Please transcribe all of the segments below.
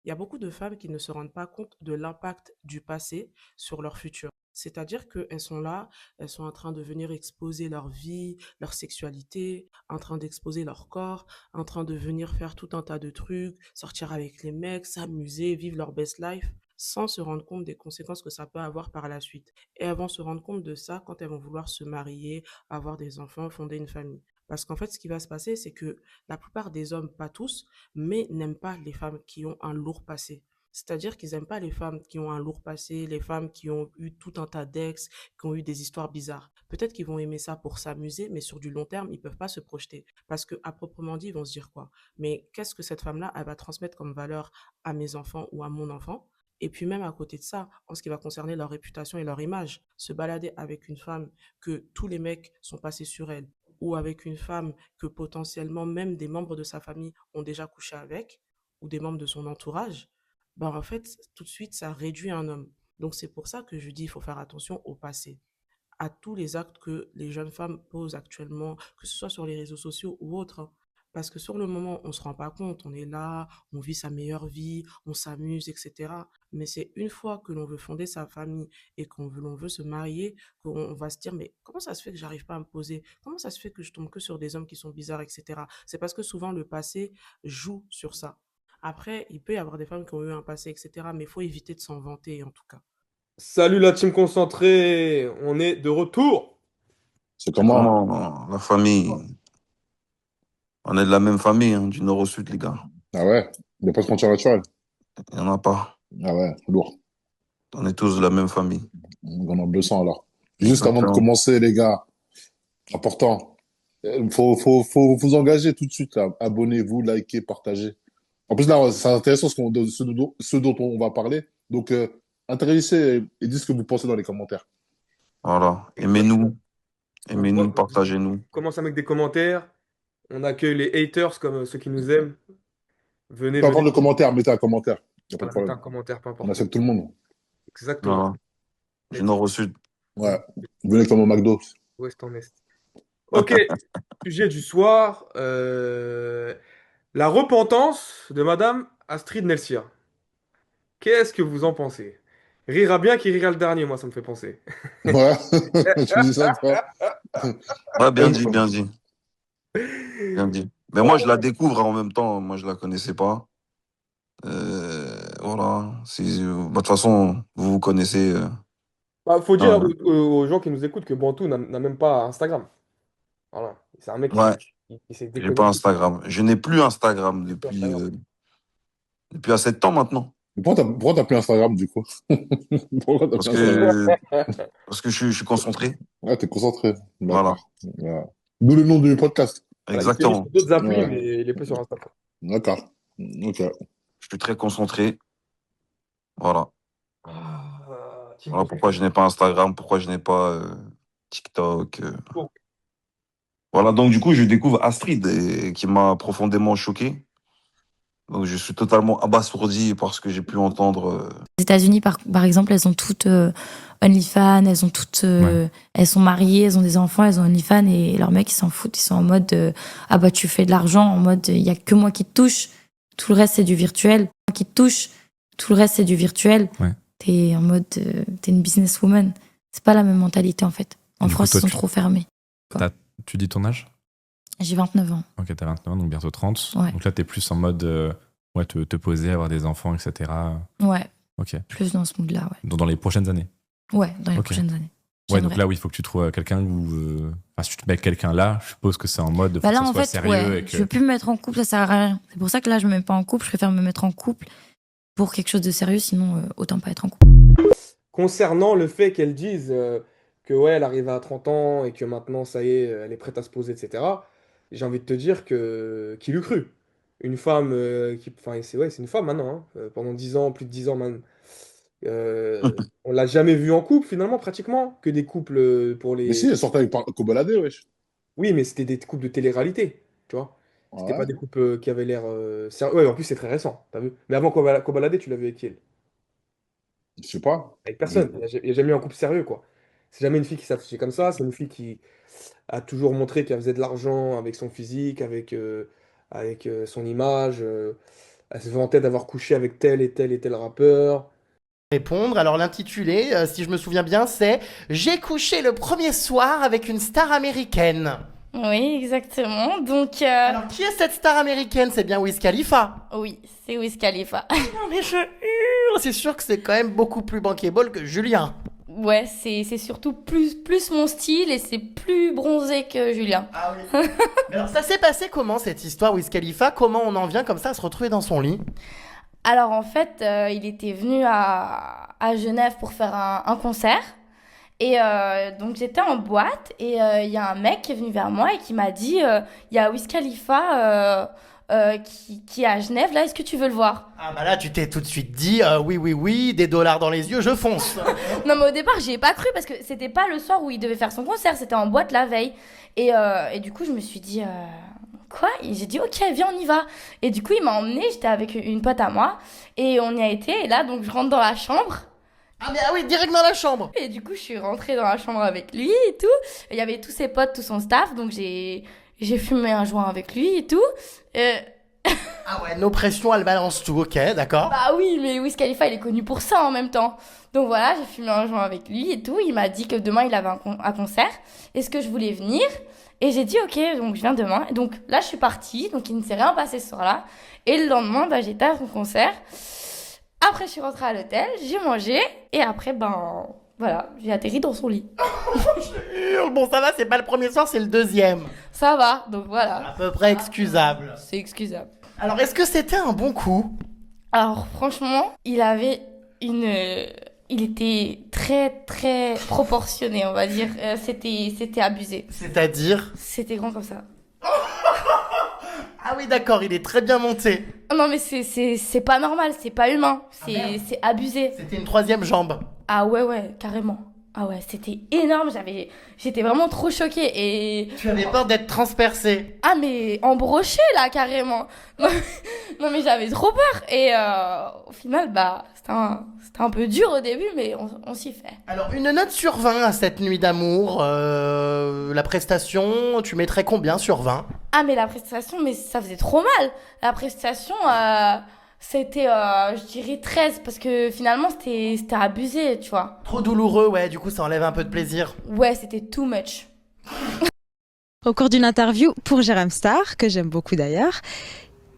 Il y a beaucoup de femmes qui ne se rendent pas compte de l'impact du passé sur leur futur. C'est-à-dire qu'elles sont là, elles sont en train de venir exposer leur vie, leur sexualité, en train d'exposer leur corps, en train de venir faire tout un tas de trucs, sortir avec les mecs, s'amuser, vivre leur best life, sans se rendre compte des conséquences que ça peut avoir par la suite. Et elles vont se rendre compte de ça quand elles vont vouloir se marier, avoir des enfants, fonder une famille. Parce qu'en fait, ce qui va se passer, c'est que la plupart des hommes, pas tous, mais n'aiment pas les femmes qui ont un lourd passé. C'est-à-dire qu'ils n'aiment pas les femmes qui ont un lourd passé, les femmes qui ont eu tout un tas d'ex, qui ont eu des histoires bizarres. Peut-être qu'ils vont aimer ça pour s'amuser, mais sur du long terme, ils peuvent pas se projeter. Parce que, à proprement dit, ils vont se dire quoi? Mais qu'est-ce que cette femme-là, elle va transmettre comme valeur à mes enfants ou à mon enfant? Et puis même à côté de ça, en ce qui va concerner leur réputation et leur image, se balader avec une femme que tous les mecs sont passés sur elle, ou avec une femme que potentiellement même des membres de sa famille ont déjà couché avec, ou des membres de son entourage, bah en fait, tout de suite, ça réduit un homme. Donc c'est pour ça que je dis, il faut faire attention au passé, à tous les actes que les jeunes femmes posent actuellement, que ce soit sur les réseaux sociaux ou autres, hein. Parce que sur le moment, on ne se rend pas compte, on est là, on vit sa meilleure vie, on s'amuse, etc. Mais c'est une fois que l'on veut fonder sa famille et l'on veut se marier, qu'on va se dire, mais comment ça se fait que j'arrive pas à me poser? Comment ça se fait que je tombe que sur des hommes qui sont bizarres, etc. C'est parce que souvent le passé joue sur ça. Après, il peut y avoir des femmes qui ont eu un passé, etc. Mais il faut éviter de s'en vanter, en tout cas. Salut la team concentrée, on est de retour. C'est C'est comment? comment la famille? On est de la même famille, hein, du nord au sud, les gars. Ah ouais? Il n'y a pas de frontière naturelle? Il n'y en a pas. Ah ouais, lourd. On est tous de la même famille. On a 200 alors. Juste avant de Exactement. commencer, les gars, important. Faut vous engager tout de suite là. Abonnez-vous, likez, partagez. En plus là, c'est intéressant ce dont on va parler. Donc, intéressez et dites ce que vous pensez dans les commentaires. Voilà. Exactement. Aimez-nous, aimez-nous, On partagez-nous. commence avec des commentaires. On accueille les haters comme ceux qui nous aiment. Venez, Peu importe venez. le commentaire, mettez un commentaire. Il n'y a pas de Voilà, mettez un problème. commentaire, peu On importe accepte lequel. tout le monde. Exactement. Voilà. Du Let's nord au sud. Ouais. Venez comme au McDo. ouest en est. Ok, sujet du soir. La repentance de Madame Astrid Nelsia. Qu'est-ce que vous en pensez? Rira bien qui rira le dernier, moi, ça me fait penser. Voilà. Tu dis ça, toi? Ouais, bien dit, bien dit, bien dit. Mais moi, je la découvre en même temps. Moi, je la connaissais pas. Voilà. Bah, de toute façon, vous vous connaissez. Bah, faut dire Hein. aux gens qui nous écoutent que Bantou n'a même pas Instagram. Voilà. C'est un mec Ouais, qui s'est j'ai pas déconnecté Instagram. Je n'ai plus Instagram sur depuis, Instagram. depuis assez de temps maintenant. Mais pourquoi t'as plus Instagram, du coup? Pourquoi t'as Parce plus Instagram? que, parce que je suis concentré. Ouais, t'es concentré. Voilà. D'accord. Voilà. D'où le nom du podcast. Voilà, il fait sur Exactement. d'autres applis, Ouais. mais il est plus sur Instagram. D'accord. Ok. Je suis très concentré. Voilà. Team Voilà pourquoi je concentré. n'ai pas Instagram, pourquoi je n'ai pas TikTok. Bon. Voilà, donc du coup, je découvre Astrid qui m'a profondément choqué. Donc je suis totalement abasourdi par ce que j'ai pu entendre. Les États-Unis, par exemple, elles ont toutes OnlyFans, elles ont toutes, elles sont mariées, elles ont des enfants, elles ont OnlyFans et leurs mecs ils s'en foutent, ils sont en mode ah bah tu fais de l'argent, en mode il y a que moi qui te touche, tout le reste c'est du virtuel, qui te touche, tout le reste c'est du virtuel. Ouais. T'es en mode t'es une businesswoman, c'est pas la même mentalité en fait. En Du coup, France toi, ils sont trop fermés. tu dis ton âge? J'ai 29 ans. Ok, t'as 29 ans, donc bientôt 30. Ouais. Donc là, t'es plus en mode ouais, te poser, avoir des enfants, etc. Ouais, Ok. plus dans ce mood-là, ouais. Donc dans les prochaines années. Ouais, dans les Ok. prochaines années. Ouais, donc J'aimerais. là, oui, il faut que tu trouves quelqu'un où. Enfin, si tu te mets avec quelqu'un là, je suppose que c'est en mode, faut Bah que là, ça en soit fait, sérieux ouais, et que. je veux plus me mettre en couple, ça sert à rien. C'est pour ça que là, je me mets pas en couple, je préfère me mettre en couple pour quelque chose de sérieux, sinon, autant pas être en couple. Concernant le fait qu'elle dise que ouais, elle arrive à 30 ans et que maintenant, ça y est, elle est prête à se poser, etc. J'ai envie de te dire que qu'il eût cru. Une femme qui. Enfin, c'est ouais, c'est une femme maintenant, hein, pendant 10 ans, plus de 10 ans maintenant. On l'a jamais vu en couple finalement, pratiquement. Que des couples pour Mais si, les. elle sortait avec Kobolade, wesh. Oui, mais c'était des couples de télé-réalité, tu vois. C'était pas Ouais. des couples qui avaient l'air sérieux. Ouais, en plus, c'est très récent, t'as vu. Mais avant Kobalade, tu l'as vu avec qui elle? Je sais pas. Avec personne. Il y a jamais eu un couple sérieux, quoi. C'est jamais une fille qui s'affichait comme ça. C'est une fille qui a toujours montré qu'elle faisait de l'argent avec son physique, avec son image. Elle se vantait d'avoir couché avec tel et tel et tel rappeur. Répondre. Alors l'intitulé, si je me souviens bien, c'est J'ai couché le premier soir avec une star américaine. Oui, exactement. Donc, Alors qui est cette star américaine? C'est bien Wiz Khalifa. oui, c'est Wiz Khalifa. Non mais je hurle, c'est sûr que c'est quand même beaucoup plus bankable que Julien. Ouais, c'est surtout plus mon style et c'est plus bronzé que Julien. Ah oui. Mais alors ça s'est passé comment cette histoire Wiz Khalifa? Comment on en vient comme ça à se retrouver dans son lit? Alors en fait, il était venu à Genève pour faire un concert. Et donc j'étais en boîte et il y a un mec qui est venu vers moi et qui m'a dit, il y a Wiz Khalifa qui est à Genève, là, est-ce que tu veux le voir? Ah bah là tu t'es tout de suite dit oui oui oui, des dollars dans les yeux, je fonce. Non mais au départ j'y ai pas cru parce que c'était pas le soir où il devait faire son concert, c'était en boîte la veille. Et du coup je me suis dit, quoi? Et j'ai dit ok viens on y va. Et du coup il m'a emmené, j'étais avec une pote à moi et on y a été et là donc je rentre dans la chambre. Ah mais ah oui, direct dans la chambre. Et du coup, je suis rentrée dans la chambre avec lui et tout. Il y avait tous ses potes, tout son staff, donc j'ai fumé un joint avec lui et tout. Ah ouais, nos pressions, elles balancent tout, ok, d'accord. Bah oui, mais Wiz Khalifa, il est connu pour ça en même temps. Donc voilà, j'ai fumé un joint avec lui et tout. Il m'a dit que demain, il avait un concert. Est-ce que je voulais venir? Et j'ai dit ok, donc je viens demain. Donc là, je suis partie, donc il ne s'est rien passé ce soir-là. Et le lendemain, bah, j'étais à son concert. Après, je suis rentrée à l'hôtel, j'ai mangé, et après, ben, voilà, j'ai atterri dans son lit. Bon ça va, c'est pas le premier soir, c'est le deuxième. Ça va, donc voilà. À peu près excusable. C'est excusable. Alors est-ce que c'était un bon coup? Alors, franchement, il avait il était très, très proportionné, on va dire. C'était abusé. C'est-à-dire? C'était grand comme ça. Ah oui d'accord, il est très bien monté. Non, mais c'est pas normal, c'est pas humain. merde. C'est abusé. C'était une troisième jambe. Ah ouais, carrément. Ah ouais, c'était énorme. J'étais vraiment trop choquée. Et Tu avais peur d'être transpercé. ah, mais embroché là, carrément. Non, mais j'avais trop peur. Et au final, bah, c'était un peu dur au début, mais on s'y fait. Alors une note sur 20 à cette nuit d'amour, la prestation, tu mettrais combien sur 20? Ah, mais la prestation, mais ça faisait trop mal. La prestation, c'était, je dirais 13, parce que finalement, c'était abusé, tu vois. Trop douloureux, ouais, du coup ça enlève un peu de plaisir. Ouais, c'était too much. Au cours d'une interview pour Jérém Star, que j'aime beaucoup d'ailleurs,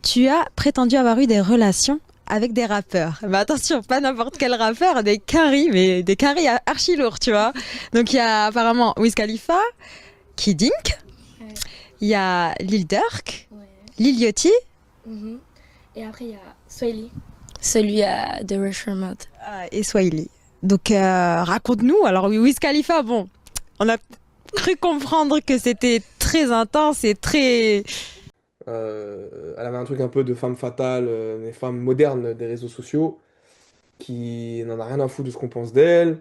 tu as prétendu avoir eu des relations avec des rappeurs. Mais attention, pas n'importe quel rappeur, des caries, mais des caries archi lourds, tu vois. Donc il y a apparemment Wiz Khalifa, Kid Ink, Ouais. il y a Lil Durk, Ouais. Lil Yachty Et après, il y a Swiley. Celui de Rusher Mode. et Swahili. Donc raconte-nous, alors oui, Wiz Khalifa, bon, on a cru comprendre que c'était très intense et très... Elle avait un truc un peu de femme fatale, des femmes modernes des réseaux sociaux, qui n'en a rien à foutre de ce qu'on pense d'elle.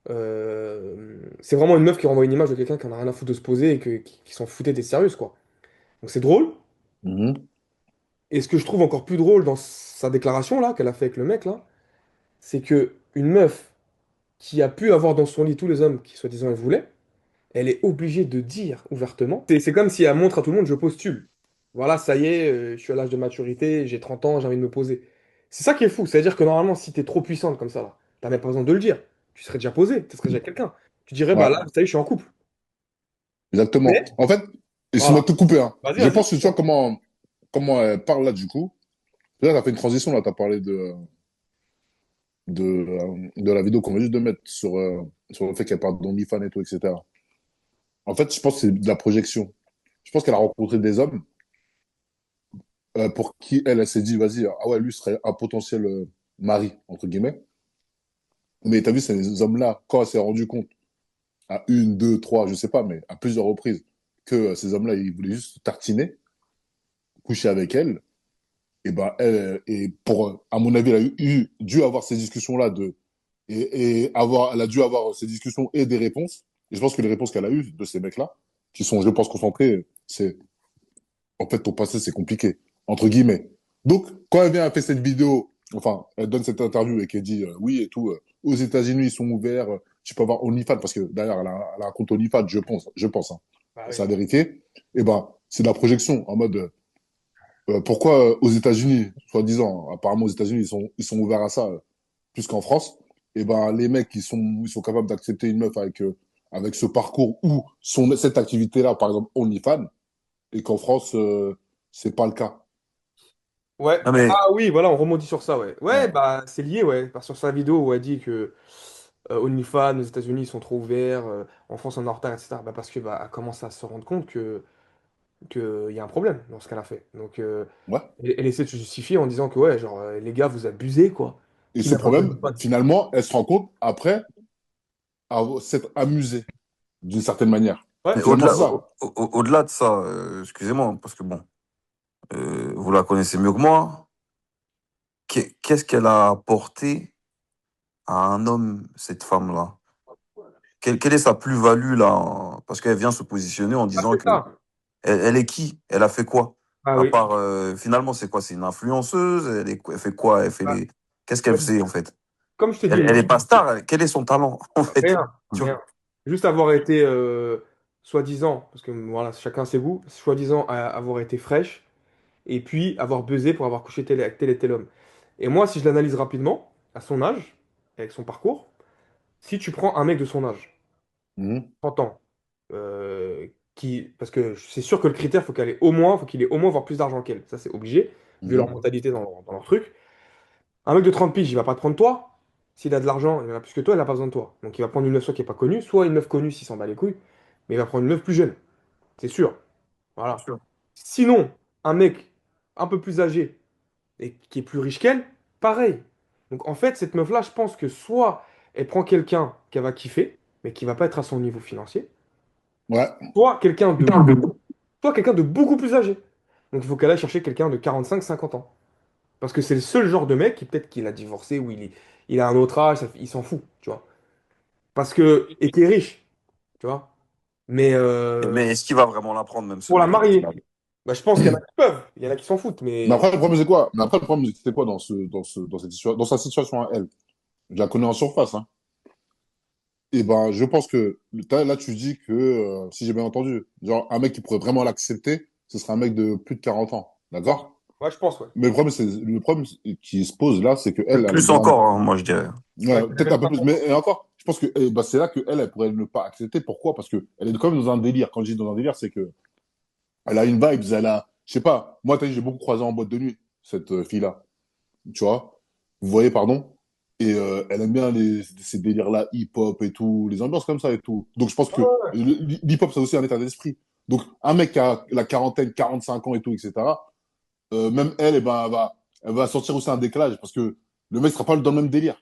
C'est vraiment une meuf qui renvoie une image de quelqu'un qui en a rien à foutre de se poser et qui s'en foutait des sérieuses, quoi. Donc c'est drôle. Mhm. Et ce que je trouve encore plus drôle dans sa déclaration, là, qu'elle a fait avec le mec, là, c'est que une meuf qui a pu avoir dans son lit tous les hommes qui, soi-disant, elle voulait, elle est obligée de dire ouvertement. C'est comme si elle montre à tout le monde, je postule. Voilà, ça y est, je suis à l'âge de maturité, j'ai 30 ans, j'ai envie de me poser. C'est ça qui est fou, c'est-à-dire que normalement, si t'es trop puissante comme ça, là, t'as même pas besoin de le dire. Tu serais déjà posé, tu serais déjà quelqu'un. Tu dirais, bah Ouais, là, ça y est, je suis en couple. exactement. Mais, En fait, voilà. excuse-moi de te couper, hein. Vas-y, Je vas-y. pense que tu vois comment elle parle là, du coup. Là, t'as fait une transition, là, t'as parlé de la vidéo qu'on vient juste de mettre sur le fait qu'elle parle d'OnlyFans et tout, etc. En fait, je pense que c'est de la projection. Je pense qu'elle a rencontré des hommes pour qui elle s'est dit, vas-y, ah ouais, lui serait un potentiel mari, entre guillemets. Mais t'as vu, ces hommes-là, quand elle s'est rendu compte, à une, deux, trois, je sais pas, mais à plusieurs reprises, que ces hommes-là, ils voulaient juste tartiner, coucher avec elle, et ben elle, et pour, à mon avis, elle a dû avoir ces discussions-là elle a dû avoir ces discussions et des réponses. Et je pense que les réponses qu'elle a eues de ces mecs-là, qui sont, je pense, concentrés, c'est, en fait, ton passé, c'est compliqué, entre guillemets. Donc, quand elle vient, elle fait cette vidéo, enfin, elle donne cette interview et qu'elle dit, oui et tout, aux États-Unis, ils sont ouverts, tu peux avoir OnlyFans, parce que d'ailleurs, elle a un compte OnlyFans, je pense, hein. Bah C'est oui. la vérité. Et ben, c'est de la projection, en mode, Pourquoi aux États-Unis, soi-disant, apparemment aux États-Unis, ils sont ouverts à ça, plus qu'en France, et ben les mecs, ils sont capables d'accepter une meuf avec ce parcours ou cette activité-là, par exemple OnlyFans, et qu'en France, c'est pas le cas. Ouais. Non, mais Ah oui, voilà, on rebondit sur ça, ouais. Ouais, Ouais. bah c'est lié, ouais. Parce que sur sa vidéo où elle dit que OnlyFans aux États-Unis ils sont trop ouverts, en France on est en retard, etc. Bah parce que bah elle commence à se rendre compte que y a un problème dans ce qu'elle a fait. Donc Ouais. elle essaie de se justifier en disant que ouais, genre les gars vous abusez quoi. Et Qui ce n'a pas vu problème, OnlyFans? finalement, elle se rend compte après s'être amusée d'une certaine manière. Ouais, Et mais finalement, c'est ça. au-delà de ça, excusez-moi, parce que bon, vous la connaissez mieux que moi. Qu'est-ce qu'elle a apporté à un homme, cette femme-là? Quelle est sa plus-value là? Parce qu'elle vient se positionner en ah, disant c'est que ça. elle est qui? Elle a fait quoi? Ah À oui. part, finalement, c'est quoi? C'est une influenceuse? Elle fait quoi? Elle fait Ah, les... Qu'est-ce qu'elle comme, fait en fait? comme je te dis, moi Elle est pas star. Quel est son talent en fait? rien, Tu vois. rien. Juste avoir été soi-disant, parce que voilà, chacun ses goûts, soi-disant avoir été fraîche. Et puis avoir buzzé pour avoir couché tel, avec tel et tel homme. Et moi, si je l'analyse rapidement, à son âge, avec son parcours, si tu prends un mec de son âge, Mhm. 30 ans, parce que c'est sûr que le critère, faut qu'il ait au moins avoir plus d'argent qu'elle. Ça, c'est obligé, vu leur Mhm. mentalité dans leur truc. Un mec de 30 piges, il va pas te prendre toi. S'il a de l'argent, il en a plus que toi, il a pas besoin de toi. Donc il va prendre une meuf soit qui est pas connue, soit une meuf connue s'il s'en bat les couilles, mais il va prendre une meuf plus jeune. C'est sûr. Bien Voilà. sûr. Sinon, un mec un peu plus âgé, et qui est plus riche qu'elle, pareil. Donc en fait, cette meuf-là, je pense que soit elle prend quelqu'un qu'elle va kiffer, mais qui va pas être à son niveau financier, Ouais. soit soit quelqu'un de beaucoup plus âgé. Donc il faut qu'elle aille chercher quelqu'un de 45-50 ans. Parce que c'est le seul genre de mec qui peut-être qu'il a divorcé ou il a un autre âge, il s'en fout, tu vois. Et qui est riche, tu vois. Mais Mais est-ce qu'il va vraiment la prendre, même ce pour la mec-là, au marier, final? bah, je pense qu'il y en a qui peuvent, il y en a qui s'en foutent, Mais mais après, le problème, c'est quoi? Mais après, le problème, c'est quoi dans sa situation à elle? Je la connais en surface, hein. Et ben, je pense que là, tu dis que, si j'ai bien entendu, genre, un mec qui pourrait vraiment l'accepter, ce serait un mec de plus de 40 ans. ouais, D'accord? ouais, je pense, ouais. Mais le problème qui se pose là, c'est que elle est Plus dans encore, hein, moi je dirais. Ouais, ouais, c'est peut-être un même peu pas plus. pour- Mais et encore, je pense que bah, c'est là que elle pourrait ne pas accepter. Pourquoi? Parce que elle est quand même dans un délire. Quand je dis dans un délire, c'est que elle a une vibe, je sais pas. Moi, t'as vu, j'ai beaucoup croisé en boîte de nuit cette fille-là. Tu vois? Vous voyez, pardon? Et elle aime bien ces délires-là, hip-hop et tout, les ambiances comme ça et tout. Donc je pense que l'hip-hop, c'est aussi un état d'esprit. Donc un mec qui a la quarantaine, 45 ans et tout, etc. Même elle, eh ben, elle va sortir aussi un décalage parce que le mec sera pas dans le même délire.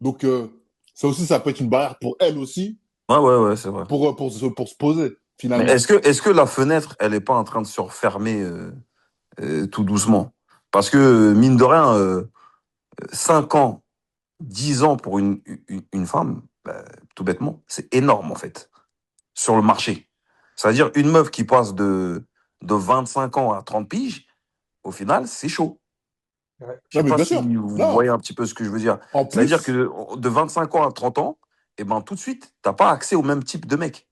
Donc ça aussi, ça peut être une barrière pour elle aussi Ouais, ouais, ouais, c'est vrai. pour se poser Mais finalement. est-ce que la fenêtre, elle est pas en train de se refermer tout doucement? Parce que, mine de rien, 5 ans, 10 ans pour une femme, bah, tout bêtement, c'est énorme en fait, sur le marché. C'est-à-dire une meuf qui passe de 25 ans à 30 piges, au final, c'est chaud. Ouais. Je Non, sais mais pas bien si sûr. vous Non. voyez un petit peu ce que je veux dire. En C'est-à-dire plus, que de 25 ans à 30 ans, et ben tout de suite, t'as pas accès au même type de mec.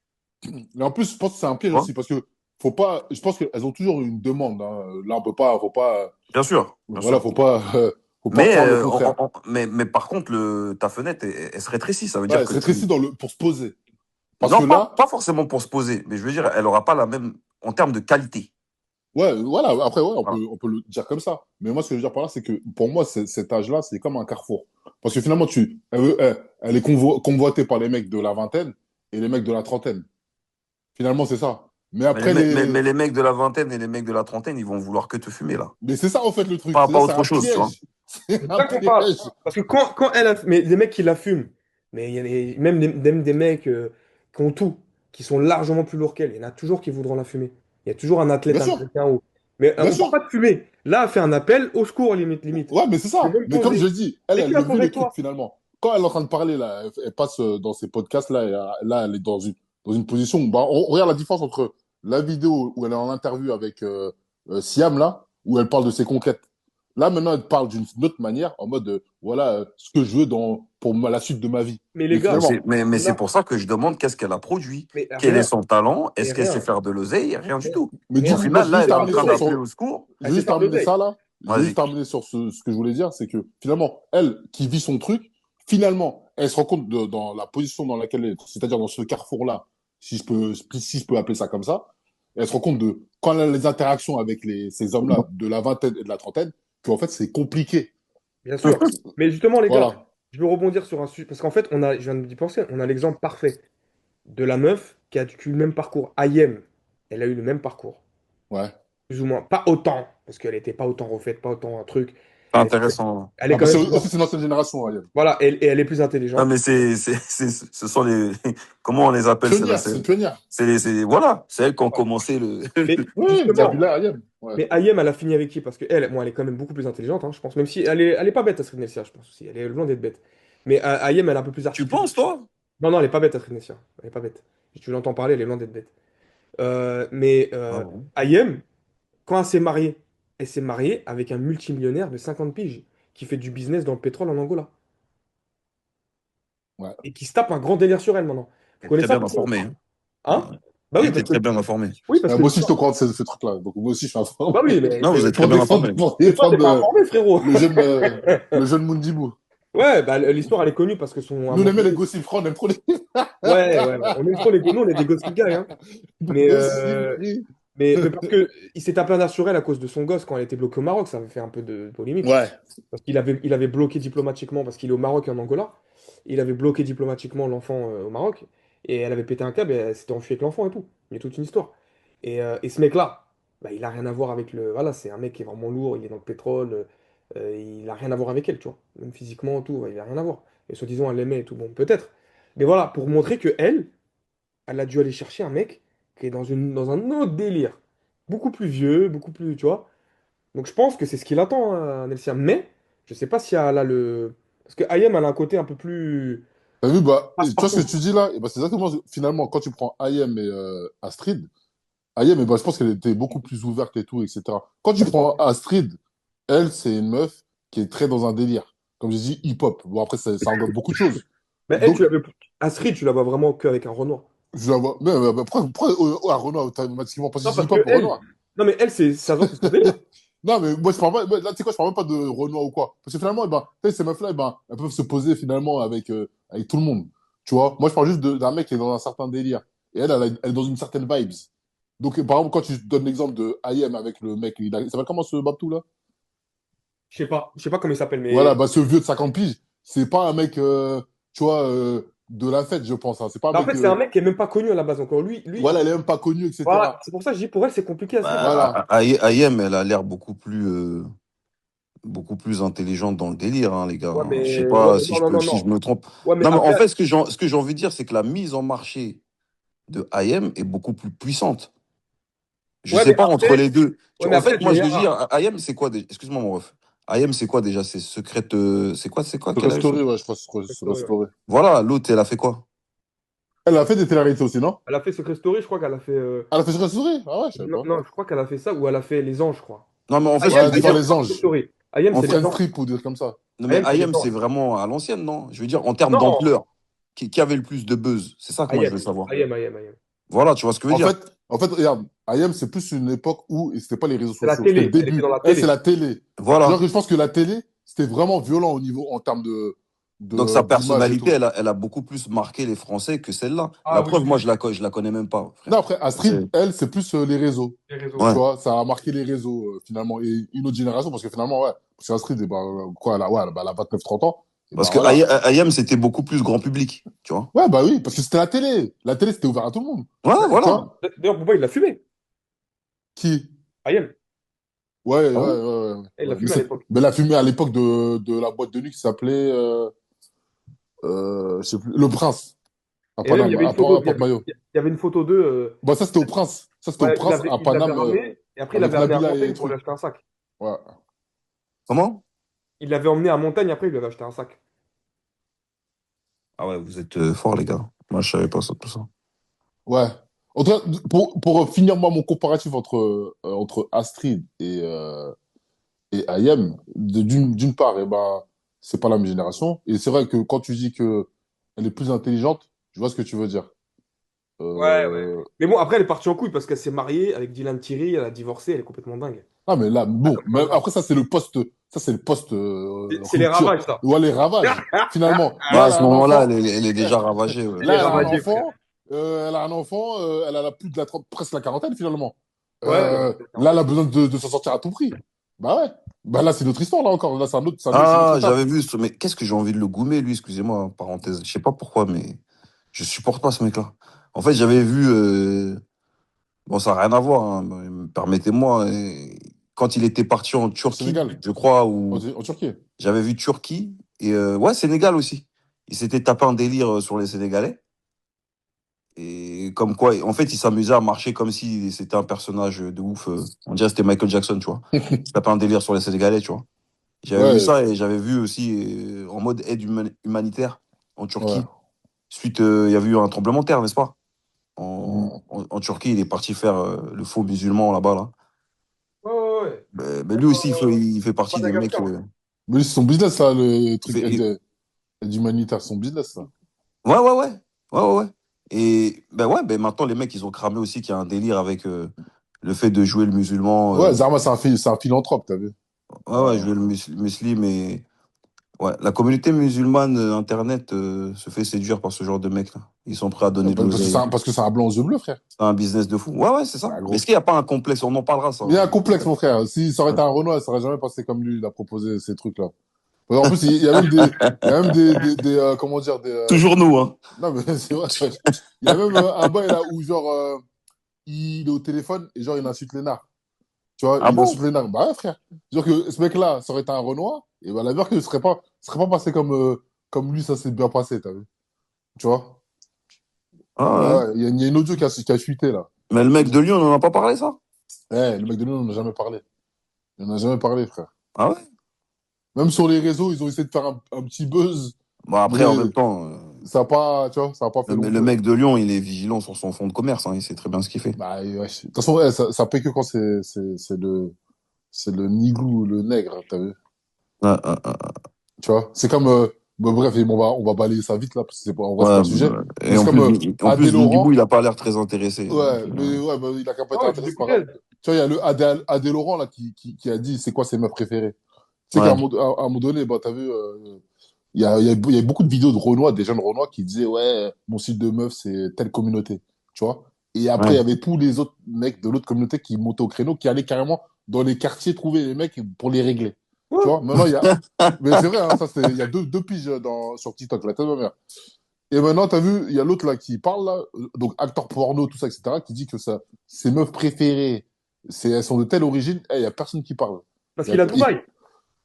mais en plus, je pense que c'est un Tu piège vois. aussi parce que faut pas. Je pense qu'elles ont toujours une demande, hein. Là, faut pas. Bien sûr, bien Voilà, sûr. faut pas Mais, croire le contraire. mais par contre, ta fenêtre, elle se rétrécit. Ça veut Ouais, dire elle que serait triste pour se poser. Parce non, que là, pas forcément pour se poser, mais je veux dire, elle aura pas la même, en termes de qualité. ouais, voilà. Après, ouais, Voilà. on peut le dire comme ça. Mais moi, ce que je veux dire par là, c'est que pour moi, cet âge-là, c'est comme un carrefour. Parce que finalement, elle est convoitée par les mecs de la vingtaine et les mecs de la trentaine. Finalement, c'est ça. Mais après, Mais les mecs de la vingtaine et les mecs de la trentaine, ils vont vouloir que te fumer, là. mais c'est ça, en fait, le truc. Pas C'est autre un chose, tu vois. piège. C'est C'est un ça qu'on parle. piège. Parce que quand elle a... Mais les mecs qui la fument, mais il y a même des mecs qui ont tout, qui sont largement plus lourds qu'elle. Il y en a toujours qui voudront la fumer. Il y a toujours un Bien athlète sûr, américain ou... Mais bien on parle sûr. pas de fumer. Là, elle fait un appel au secours, limite, limite. Ouais, mais c'est Je vais ça. même Mais comme je poser. dis, Dès qu'il elle va le se vit poser le avec truc toi. finalement. Quand elle est en train de parler, là, elle passe dans ces podcasts-là, et là, elle est dans une position. Bah, on regarde la différence entre la vidéo où elle est en interview avec Siam, là, où elle parle de ses conquêtes. Là, maintenant, elle te parle d'une autre manière, en mode, voilà, ce que je veux pour la suite de ma vie. Mais les Mais gars, finalement, Mais c'est là, pour ça que je demande qu'est-ce qu'elle a produit, mais quel est rien, son talent, mais est-ce qu'elle sait rien, faire de l'oseille, rien du rien, tout. mais du Au rien. coup, moi, final, je vais là, juste elle est en terminer train sur, d'appeler au secours. je Elle vais sait juste faire de terminer l'oseille. ça là. Je vais juste Vas-y. terminer sur ce que je voulais dire, c'est que finalement, elle qui vit son truc, finalement, elle se rend compte dans la position dans laquelle elle est, c'est-à-dire dans ce carrefour-là, si je peux appeler ça comme ça, elle se rend compte de, quand elle a les interactions avec ces hommes-là de la vingtaine et de la trentaine, qu'en fait, c'est compliqué. Bien sûr. Mais justement, les gars, Voilà. je veux rebondir sur un sujet. Parce qu'en fait, je viens d'y penser, on a l'exemple parfait de la meuf qui a eu le même parcours. Ayem, elle a eu le même parcours. Ouais. Plus ou moins. Pas autant, parce qu'elle n'était pas autant refaite, pas autant un truc. C'est Elle, intéressant. elle est Ah, quand parce que même plus. aussi, c'est une ancienne génération, Ariel. Voilà, et elle est plus Ah, intelligente. mais ce sont les, comment on les appelle, celles-là? Pionnière, c'est une pionnière. Voilà, c'est elles qui ont commencé Mais Oui, justement, Nabila Ariel. Ouais. mais Ayem, elle a fini avec qui? Parce qu'elle, bon, elle est quand même beaucoup plus intelligente, hein, je pense. Même si elle est pas bête, Astrid Nessia, je pense aussi. Elle est loin d'être bête. Mais Ayem, elle est un peu plus Tu articulée. penses, toi? Non, non, elle est pas bête, Astrid Nessia. Elle est pas bête. Si tu l'entends parler, elle est loin d'être bête. Mais Ah bon? Ayem, quand elle s'est mariée avec un multimillionnaire de 50 piges qui fait du business dans le pétrole en Angola Ouais. et qui se tape un grand délire sur elle maintenant. Vous Elle est très connaissez ça? bien informée, hein. Hein? Bah Elle oui, était parce que très bien informée. oui, parce que Moi aussi, je te crois de ce truc-là. Donc, moi aussi, je suis bah oui, informé. mais Non, vous êtes très Pour bien défendre, informé. pour mais toi, t'es défendre pas informé, frérot. le jeune Mundibou. Ouais, bah l'histoire elle est connue parce que son à un Nous, on moment aimait les donné- gossip, frères, on aime trop les Ouais, ouais, ouais. On aime trop les nous, on est des gossip guys, hein. Mais, gossip. mais parce que il s'est tapé un naturel à cause de son gosse quand elle était bloquée au Maroc, ça avait fait un peu de polémique. Ouais. Parce qu'il avait bloqué diplomatiquement, parce qu'il est au Maroc et en Angola. Il avait bloqué diplomatiquement l'enfant au Maroc. Et elle avait pété un câble et elle s'était enfuie avec l'enfant et tout. Il y a toute une histoire. Et ce mec-là, bah, il a rien à voir avec le. Voilà, c'est un mec qui est vraiment lourd, il est dans le pétrole. Il a rien à voir avec elle, tu vois. Même physiquement, tout, il a rien à voir. Et soi-disant, elle l'aimait et tout. Bon, peut-être. Mais voilà, pour montrer que elle a dû aller chercher un mec qui est dans un autre délire. Beaucoup plus vieux, beaucoup plus, tu vois. Donc je pense que c'est ce qu'il attend, hein, Nelsia. Mais je sais pas si elle a le. Parce que Ayem, elle a un côté un peu plus. T'as vu, bah, tu vois ce que Passe-partout. tu dis là? Et bah, c'est exactement, finalement, quand tu prends Ayem et Astrid, Ayem, bah, je pense qu'elle était beaucoup plus ouverte et tout, etc. Quand tu prends Astrid, elle, c'est une meuf qui est très dans un délire. Comme j'ai dit, hip-hop. Bon, après, ça englobe beaucoup de choses. Mais elle, Donc, Astrid, tu la vois vraiment qu'avec un Renoir. je la vois. Mais pourquoi à Renoir, automatiquement? Parce que Non, je dis parce que hip-hop, elle. Renoir. Non, mais elle, ça va, c'est son délire. Non, mais moi, je parle pas, là, tu sais quoi, je parle même pas de Renoir ou quoi. Parce que finalement, eh ben, tu sais, ces meufs-là, eh ben, elles peuvent se poser finalement avec tout le monde. Tu vois, moi, je parle juste d'un mec qui est dans un certain délire. Et elle est dans une certaine vibes. Donc, par exemple, quand tu donnes l'exemple de IM avec le mec, il s'appelle comment ce Babtou là? Je sais pas comment il s'appelle, Voilà, mais. bah, ce vieux de 50 piges, c'est pas un mec, tu vois, de la fête, je pense. Hein. C'est pas un Bah, en mec, fait, c'est un mec qui est même pas connu à la base encore. Lui, voilà, elle est même pas connue, voilà, etc. c'est pour ça que je dis pour elle, c'est compliqué, Astrid. Voilà. Ayem, elle a l'air beaucoup plus intelligente dans le délire, hein, les gars. Ouais, Je sais ouais, pas mais non, non, non, si je non. me trompe. Ouais, mais Non, mais en après, fait, ce que j'ai envie de dire, c'est que la mise en marché de Ayem est beaucoup plus puissante. Je ouais, sais mais pas entre après, les deux. ouais, mais En après, fait, moi, je veux Diarra. dire, Ayem, c'est quoi déjà? Excuse-moi, mon ref. Ayem, c'est quoi déjà? C'est secrète. C'est quoi Se qu'elle a fait? restaurer, ouais, je pense, se Story, ouais. restaurer. Voilà, l'autre, elle a fait quoi? Elle a fait des télé-réalités aussi, non? Elle a fait Secret Story, je crois qu'elle a fait. Elle a fait se restaurer? Ah ouais, je savais Non, pas. non, je crois qu'elle a fait ça ou elle a fait Les Anges, je crois. Non, mais en fait, ce que Ayem, je Ouais, veux dans dire, Ayem, les c'est pas Secret anges. Story. Ayem, En c'est Les Friends Anges. Trip ou des trucs comme ça. non, mais Ayem, c'est Les Ayem, c'est Anges. vraiment à l'ancienne, non? Je veux dire, en termes Non, d'ampleur, qui avait le plus de buzz? C'est ça que moi, je Ayem. veux savoir. Ayem. Voilà, tu vois ce que je veux En dire? fait, regarde, IM, c'est plus une époque où c'était pas les réseaux C'est la sociaux, c'était le télé. Elle était début. dans la Elle, c'est télé. la télé. Voilà. Genre que je pense que la télé, c'était vraiment violent au niveau, en termes Donc sa d'image et personnalité, tout. elle a beaucoup plus marqué les Français que celle-là. Ah La oui, preuve, oui, moi, oui. je la connais même pas, frère. Non, après, Astrid, C'est- elle, c'est plus les réseaux. Les réseaux, Ouais. Tu ouais. vois, ça a marqué les réseaux, finalement, et une autre génération, parce que finalement, ouais, parce qu'Astrid, eh ben, quoi, elle a 29-30 ans. Et ben Parce que voilà. Ayem, c'était beaucoup plus grand public, tu vois. Ouais, bah oui, parce que c'était la télé. La télé, c'était ouvert à tout le monde. Ouais, Ouais, Tu voilà. vois? d'ailleurs, Bouba, il l'a fumé. Qui? Ayem. Ouais, ouais, Ah ouais, bon? ouais. Il l'a Ouais. fumé à l'époque. Mais la fumée à l'époque de la boîte de nuit qui s'appelait, je sais plus, Le Prince, à Et même, il y Paname, avait une à photo, il y avait, Porte-Maillot. il y avait une photo d'eux. Bon, ça, c'était au Prince. Ça, c'était au Ouais, Prince, à il l'avait Paname, ramené. Et après, il avec l'avait amené à Nabila et Montaigne pour lui trucs. acheter un sac. Ouais. Comment? Il l'avait emmené à Montagne, après, il lui avait acheté un sac. Ah ouais, vous êtes forts, les gars. Moi, je savais pas ça, tout ça. Ouais. En tout cas, pour finir, moi, mon comparatif entre Astrid et Et Ayem, d'une part, eh ben, c'est pas la même génération. Et c'est vrai que quand tu dis que elle est plus intelligente, je vois ce que tu veux dire. Ouais, ouais. Euh, Mais bon, après, elle est partie en couille parce qu'elle s'est mariée avec Dylan Thierry, elle a divorcé, elle est complètement dingue. Ah, mais là, bon, mais Voilà. après, ça, c'est le poste C'est les rupture. ravages, ça. Ou les ravages, finalement. Là, Bah, elle à a ce un moment-là, enfant. elle est déjà ravagée. Ouais. Elle est Là, ravagée, frère. elle a un enfant, elle a plus de presque la quarantaine, finalement. Ouais, non, mais Là, elle a 40 besoin de s'en sortir à tout prix. Bah ouais. Bah là, c'est notre histoire, là, encore. Là, c'est une autre Ah, étape. j'avais vu mais qu'est-ce que j'ai envie de le goumer, lui, excusez-moi, hein, parenthèse. Je sais pas pourquoi, mais je supporte pas ce mec-là. En fait, j'avais vu, bon, ça n'a rien à voir, hein, mais permettez-moi, quand il était parti en Au Turquie, Sénégal, je crois, ou en Turquie. j'avais vu Turquie, et ouais, Sénégal aussi. Il s'était tapé un délire sur les Sénégalais. Et comme quoi, en fait, il s'amusait à marcher comme si c'était un personnage de ouf. On dirait que c'était Michael Jackson, tu vois. Il se tapait un délire sur les Sénégalais, tu vois. J'avais vu Ouais, ça et j'avais vu aussi en mode aide humanitaire en ouais. Turquie. Suite, il y avait eu un tremblement de terre, n'est-ce pas? Mm. En Turquie, il est parti faire le faux musulman là-bas, là. Ouais, ouais, ouais. Mais lui aussi, il fait partie des mecs. Madagascar. Mais c'est son business, là, le Il truc fait, d'humanitaire, son business, ça. ouais, ouais, ouais. Ouais, ouais, ouais. Et ben ouais, ben maintenant, les mecs, ils ont cramé aussi qu'il y a un délire avec le fait de jouer le musulman. Ouais, Zarma, c'est un philanthrope, t'as vu? Ouais, ouais, Euh, jouer le musulman. Et ouais, la communauté musulmane Internet se fait séduire par ce genre de mecs, là. Ils sont prêts à donner de l'oseille. parce que c'est un blanc aux yeux bleus, frère. C'est un business de fou. Ouais, ouais, c'est ça. Bah, Est-ce gros. qu'il n'y a pas un complexe? On en parlera, ça. Il y a un complexe, mon frère. Si ça aurait été un Renoir, ça aurait jamais passé comme lui, il a proposé ces trucs-là. En plus, il y a même il y a même comment dire, Toujours nous, hein. non, mais c'est vrai. Il y a même un bail là où, genre, il est au téléphone et, genre, il insulte les nards. Tu vois, Ah il insulte bon? les nards. Bah ouais, frère. Genre que ce mec-là, ça aurait été un Renoir, et bah, la vérité, il serait pas passé comme lui, ça s'est bien passé, t'as vu? Tu vois? Ah Bah ouais. ouais, il y a une audio qui a fuité, là. Mais le mec de Lyon, on n'en a pas parlé, ça? Le mec de nous, on n'en a jamais parlé. On n'en a jamais parlé, frère. Ah ouais? Même sur les réseaux, ils ont essayé de faire un petit buzz, Bon, après, en mais même temps, ça a pas, tu vois, ça a pas fait long le feu. mec de Lyon, il est vigilant sur son fonds de commerce, hein. Il sait très bien ce qu'il fait. Bah, ouais. De toute façon, ouais, ça paye que quand c'est le niglou, le nègre, t'as vu? Ah, ah, ah. Tu vois? C'est comme, bon, bref, on va balayer ça vite, là, parce que en vrai, c'est pas Ouais, le sujet. Mais et c'est comme en plus, Adé Dibou, Laurent. il a pas l'air très intéressé. Donc, Ouais, mais ouais, bah, il a qu'à pas Ah été ouais, je intéressé par. l'écoutais. Tu vois, il y a le Adé Laurent, là, qui a dit c'est quoi ses meufs préférées. Tu sais qu'à ouais. à un moment donné, bah, t'as vu, il y a beaucoup de vidéos de Renois, des jeunes Renois qui disaient, ouais, mon style de meuf, c'est telle communauté. Tu vois? Et après, il y Ouais. avait tous les autres mecs de l'autre communauté qui montaient au créneau, qui allaient carrément dans les quartiers trouver les mecs pour les régler. Tu Ouais. vois? Maintenant, il y a. Mais c'est vrai, hein, ça, il y a deux piges sur TikTok, la tête de ma mère. Et maintenant, t'as vu, il y a l'autre là qui parle, là, donc acteur porno, tout ça, etc., qui dit que ça, ses meufs préférées, elles sont de telle origine, il y a personne qui parle. Parce Il y a- qu'il a il- Dubaï.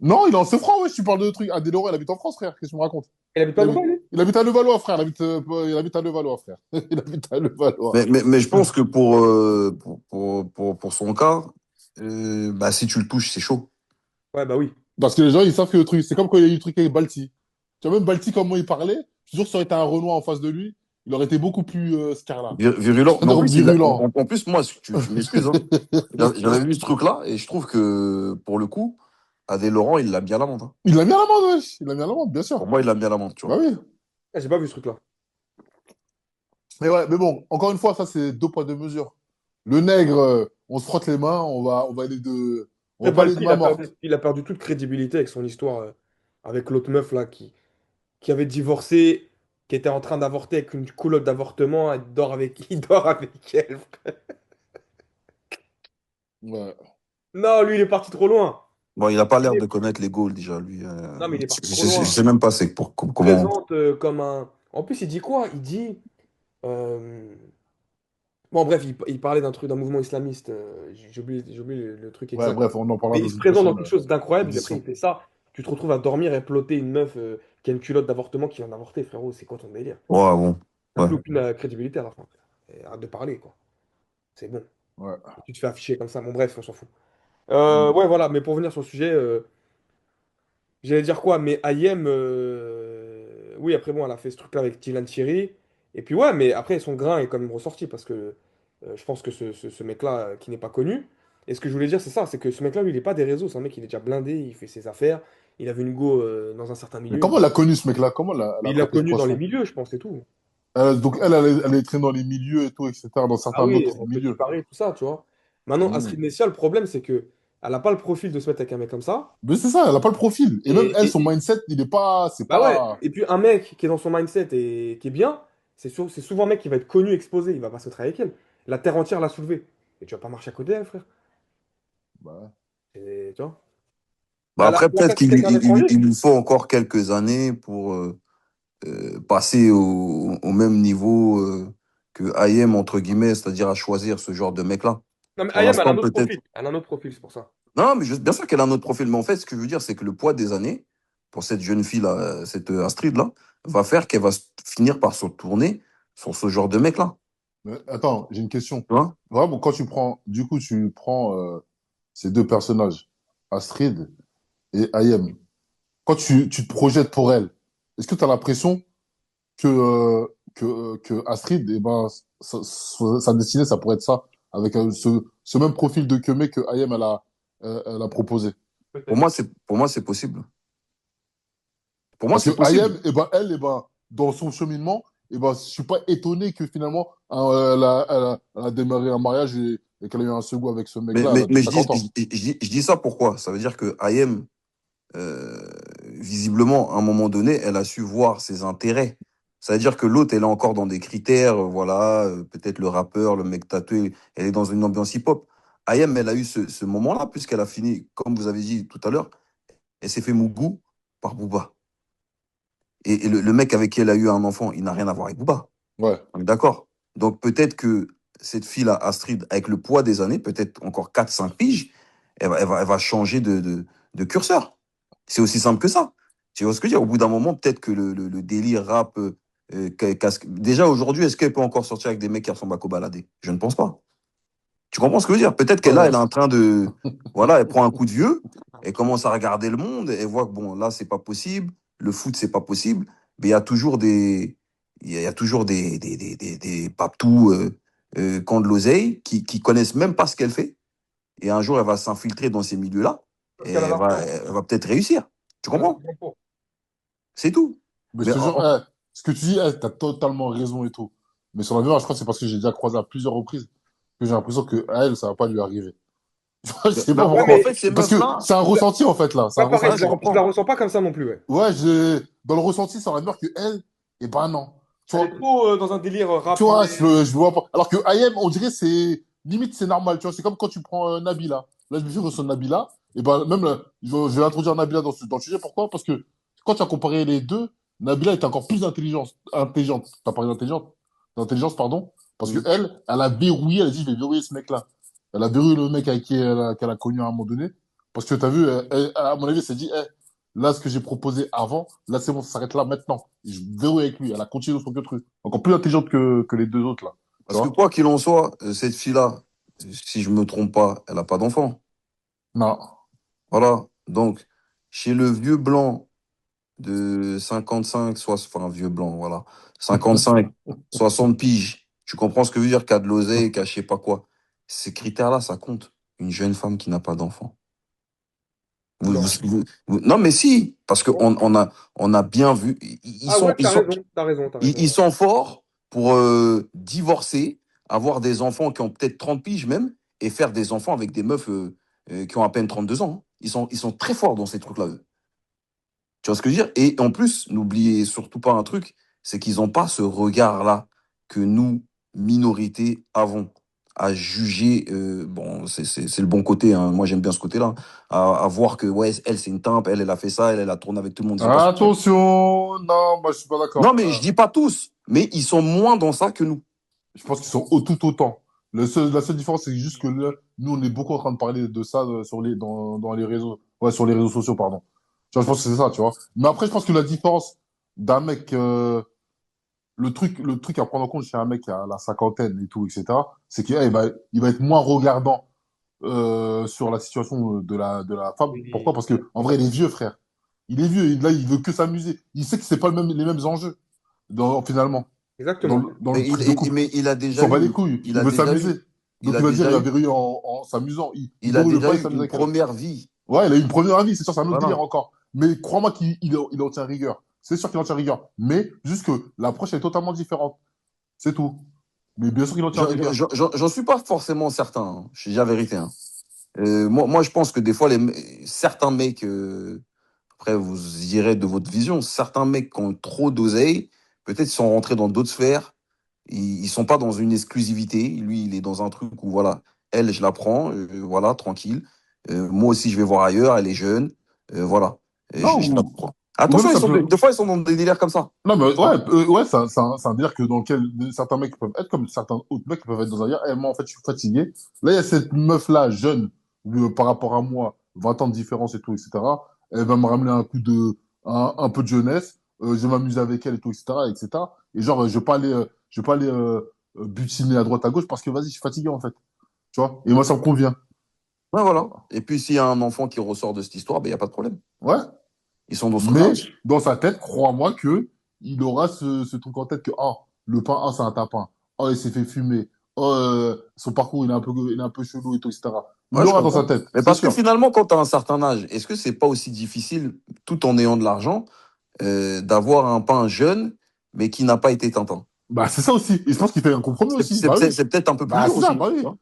Non, il est en franc, ouais, tu parles de trucs. Adé Laurent, il habite en France, frère, qu'est-ce que tu me racontes? Il habite pas Il à habite, Dubaï, lui? il habite à Levallois, frère, il habite à Levallois, frère. Il habite à Levallois. Mais je pense que pour son cas, bah, si tu le touches, c'est chaud. Ouais, bah oui. Parce que les gens, ils savent que le truc, c'est comme quand il y a eu le truc avec Balti. Tu vois, même Balti, comment il parlait, je suis sûr que ça aurait été un Renoir en face de lui, il aurait été beaucoup plus scarlat. Virulent. Mais en plus, Virulent. en plus, moi, tu m'excuses, hein. J'avais vu ce truc-là et je trouve que, pour le coup, Adé Laurent, il l'a bien la menthe, hein. Il l'a mis à l'amende, wesh. Il l'a mis à l'amende, bien Pour sûr. moi, il l'a bien la menthe, tu Bah vois. oui. Ah, j'ai pas vu ce truc-là. Mais ouais, mais bon, encore une fois, ça, c'est deux poids, deux mesures. Le nègre, on se frotte les mains, on Et va pas aller de Balti, main morte. il a perdu toute crédibilité avec son histoire avec l'autre meuf là qui avait divorcé, qui était en train d'avorter avec une coulotte d'avortement. Il dort avec elle. Ouais. Non, lui, il est parti trop loin. Bon, il a pas l'air Il de connaître les goals, déjà, lui. Non, mais il est parti trop Je loin. sais même pas c'est Il se comment. présente comme un. En plus, il dit quoi? Il dit. euh, Bon, bref, il parlait d'un mouvement islamiste. J'ai oublié le truc Ouais, exact. bref, on en parlera Mais dans il se une présente dans prochaine quelque chose d'incroyable. Et après, il édition. fait ça. Tu te retrouves à dormir et ploter une meuf qui a une culotte d'avortement qui vient d'avorter, frérot. C'est quoi ton délire? Ouais, bon. T'as Ouais. plus aucune crédibilité à la fin. Et arrête de parler, quoi. C'est bon. Ouais. Et tu te fais afficher comme ça. Bon, bref, on s'en fout. Mm. Ouais, voilà. Mais pour venir sur le sujet, j'allais dire quoi? Mais Ayem, oui, après, bon, elle a fait ce truc-là avec Dylan Thierry. Et puis, ouais, mais après, son grain est quand même ressorti parce que je pense que ce mec-là, qui n'est pas connu, Et ce que je voulais dire, c'est ça, c'est que ce mec-là, lui, il est pas des réseaux, c'est un mec, il est déjà blindé, il fait ses affaires, il avait une go dans un certain Mais milieu, comment elle a connu ce mec-là? Comment elle mais a il l'a capté ce connu dans les poisson? milieux, je pense, c'est tout. Donc elle est traînée dans les milieux et tout, etc., dans Ah certains oui, autres on Petit milieux. Paris, tout ça, tu vois. Maintenant, Hmm. Astrid Messia, le problème, c'est que elle a pas le profil de se mettre avec un mec comme ça. Mais c'est ça, elle a pas le profil. Et même Et, elle, et- son et- mindset, il est pas, c'est bah ouais, pas. et puis un mec qui est dans son mindset et qui est bien, c'est souvent un mec qui va être connu, exposé, il va pas se travailler avec elle. La terre entière l'a soulevé. Et tu vas pas marcher à côté d'elle, frère. Bah, Et, tu vois. Bah après, Elle a peut-être passé quelqu'un d'étranger. il lui faut encore quelques années pour passer au même niveau que IM, entre guillemets, c'est-à-dire à choisir ce genre de mec-là. Non, mais Pour Ayam, elle a l'instant, un autre peut-être. profil. Elle a un autre profil, c'est pour ça. Non, mais bien sûr qu'elle a un autre profil. Mais en fait, ce que je veux dire, c'est que le poids des années, pour cette jeune fille-là, cette Astrid-là, va faire qu'elle va finir par se tourner sur ce genre de mec-là. mais attends, j'ai une question. Tu vois? Vraiment, quand tu prends, du coup, tu prends ces deux personnages, Astrid et Ayem. Quand tu te projettes pour elle, est-ce que tu as l'impression que Astrid, eh ben, sa destinée, ça pourrait être ça, avec ce même profil de Kemé que Ayem, elle a proposé? Peut-être. Pour moi, c'est possible. Pour moi, Parce que c'est possible. Ayem, eh ben, elle, eh ben, dans son cheminement, eh ben, je suis pas étonné que finalement, hein, elle a démarré un mariage et qu'elle a eu un second avec ce mec-là, elle a Mais 50 ans. je dis ça pourquoi? Ça veut dire que IM, visiblement, à un moment donné, elle a su voir ses intérêts. Ça veut dire que l'autre, elle est encore dans des critères, voilà, peut-être le rappeur, le mec tatoué, elle est dans une ambiance hip-hop. IM, elle a eu ce moment-là, puisqu'elle a fini, comme vous avez dit tout à l'heure, elle s'est fait Mougou par Booba. Et le mec avec qui elle a eu un enfant, il n'a rien à voir avec Booba. Ouais. On est d'accord. Donc peut-être que cette fille-là, Astrid, avec le poids des années, peut-être encore 4 5 piges, elle va changer de curseur. C'est aussi simple que ça. Tu vois ce que je veux dire? Au bout d'un moment, peut-être que le délire rap. Déjà aujourd'hui, est-ce qu'elle peut encore sortir avec des mecs qui ressemblent à Kobalade? Je ne pense pas. Tu comprends ce que je veux dire? Peut-être qu'elle là, Ouais. elle est en train de. Voilà, elle prend un coup de vieux, elle commence à regarder le monde, elle voit que bon, là, c'est pas possible, le foot, c'est pas possible, mais il y a toujours des. Il y a toujours des papetous qui ont de l'oseille, qui connaissent même pas ce qu'elle fait. Et un jour, elle va s'infiltrer dans ces milieux-là, Parce et qu'elle a l'argent. elle va peut-être réussir. Tu Elle a comprends? l'argent pour. C'est tout. Mais je Mais te jure, ce que tu dis, t'as totalement raison et tout. Mais sur la vérité, je crois que c'est parce que j'ai déjà croisé à plusieurs reprises que j'ai l'impression que à elle, ça va pas lui arriver. Je sais pas Ouais, pourquoi. en mais fait, ces Parce que meufs-là, c'est un je la- ressenti, en fait, là. C'est un pas pareil, ouais, ressenti. je je la comprends. ressens pas comme ça non plus, ouais. Ouais, dans le ressenti, ça va dire que elle, eh ben non. Tu Elle vois, est trop dans un délire tu rap vois, français. je vois pas. Alors que Ayem, on dirait, limite, c'est normal. Tu vois, c'est comme quand tu prends Nabila. Là, je me suis sur Nabila. Et ben, même, je vais introduire Nabila dans le sujet. Pourquoi? Parce que quand tu as comparé les deux, Nabila était encore plus intelligente. T'as parlé d'intelligence, pardon. Parce que Mhm. elle a verrouillé, elle a dit, je vais verrouiller ce mec-là. Elle a verrouillé le mec avec qui qu'elle a connu à un moment donné. Parce que t'as vu, à mon avis, elle s'est dit, là, ce que j'ai proposé avant, là, c'est bon, ça s'arrête là maintenant. Et je verrouille avec lui. Elle a continué son truc. Encore plus intelligente que les deux autres, là. Tu Parce que vois? quoi qu'il en soit, cette fille-là, si je me trompe pas, elle n'a pas d'enfant. Non. Voilà. Donc, chez le vieux blanc de 55, soit, enfin, vieux blanc, voilà, 55, 60 piges, tu comprends ce que veut dire, qu'a de l'oseille, qu'a je sais pas quoi. Ces critères-là, ça compte. Une jeune femme qui n'a pas d'enfant. Non. Non, mais si, parce Non. on a bien vu, Ah ouais, t'as raison, t'as raison, t'as raison. ils sont forts pour divorcer, avoir des enfants qui ont peut-être 30 piges même, et faire des enfants avec des meufs qui ont à peine 32 ans. Hein. Ils sont très forts dans ces trucs-là, eux. Tu vois ce que je veux dire? Et en plus, n'oubliez surtout pas un truc, c'est qu'ils n'ont pas ce regard-là que nous, minorités, avons à juger. Bon, c'est le bon côté, hein. Moi, j'aime bien ce côté-là. À voir que, ouais, elle, c'est une timpe, elle a fait ça, elle a tourné avec tout le monde. Ils ont pas ce truc. Attention! Non, moi, je suis pas Non, d'accord. mais je dis pas tous, mais ils sont moins dans ça que nous. Je pense qu'ils sont tout autant. La seule différence, c'est juste que là, nous, on est beaucoup en train de parler de ça dans les réseaux. Ouais, sur les réseaux sociaux, pardon. Tu vois, je pense que c'est ça, tu vois. Mais après, je pense que la différence d'un mec, le truc à prendre en compte chez un mec à la cinquantaine et tout, etc., c'est il va être moins regardant sur la situation de la femme. Pourquoi? Oui. Parce que, en vrai, il est vieux, frère. Il est vieux. Là, il veut que s'amuser. Il sait que c'est pas les mêmes enjeux, finalement, Exactement. dans le truc de couple. Mais il a Il déjà s'en bat les eu, couilles. il Il a veut déjà s'amuser. eu, il Donc a il va dire déjà il eu, avait eu en s'amusant. Il il a déroule le déjà pas, il eu s'amuse une avec elle. première vie. Ouais, il a eu une première avis, c'est sûr, c'est un autre délire Voilà. encore. Mais crois-moi qu'il en tient rigueur. C'est sûr qu'il en tient rigueur. Mais juste que l'approche est totalement différente. C'est tout. Mais bien sûr qu'il en tient rigueur. J'en suis pas forcément certain, hein. Je dis la vérité, hein. Je pense que des fois, certains mecs, après, vous direz de votre vision, certains mecs qui ont trop d'oseille, peut-être sont rentrés dans d'autres sphères. Ils sont pas dans une exclusivité. Lui, il est dans un truc où, voilà, elle, je la prends, voilà, tranquille. Moi aussi, je vais voir ailleurs, elle est jeune, voilà. Non, Je la prends. ou même Attention, ça peut. des fois, ils sont dans des délires comme ça. Non, mais Tu vois. ouais, c'est un délire que dans lequel certains mecs peuvent être comme certains autres mecs peuvent être dans un délire. Eh, moi, en fait, je suis fatigué. Là, il y a cette meuf-là, jeune, par rapport à moi, 20 ans de différence et tout, etc. Elle va me ramener un peu de jeunesse. Je vais m'amuser avec elle et tout, etc., etc. Et genre, je vais pas aller butiner à droite, à gauche parce que, vas-y, je suis fatigué, en fait. Tu vois? Et moi, ça me convient. Ouais, voilà. Et puis, s'il y a un enfant qui ressort de cette histoire, ben, il n'y a pas de problème. Ouais. Ils sont dans son Mais âge. dans sa tête, crois-moi que il aura ce truc en tête que le pain, c'est un tapin. Oh, il s'est fait fumer. Oh, son parcours, il est un peu chelou et tout, etc. Il Ouais, je l'aura dans sa comprends. tête, Mais c'est parce que sûr. finalement, quand tu as un certain âge, est-ce que c'est pas aussi difficile, tout en ayant de l'argent, d'avoir un pain jeune, mais qui n'a pas été Tintin? Bah, c'est ça aussi. Et je pense qu'il fait un compromis aussi. Bah oui. C'est peut-être un peu plus Bah, dur c'est ça, aussi. bah Tu oui. vois.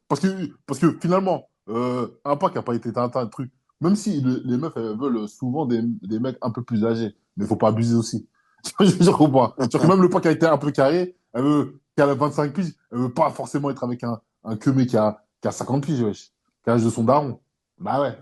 Parce que finalement, un pain qui n'a pas été Tintin, un truc, même si les meufs, elles veulent souvent des mecs un peu plus âgés, mais il faut pas abuser aussi. Je comprends. C'est-à-dire que même le pain qui a été un peu carré, qui a 25 piges, elle veut pas forcément être avec un queumé qui a 50 piges, wesh. Qui a l'âge de son daron. Bah ouais.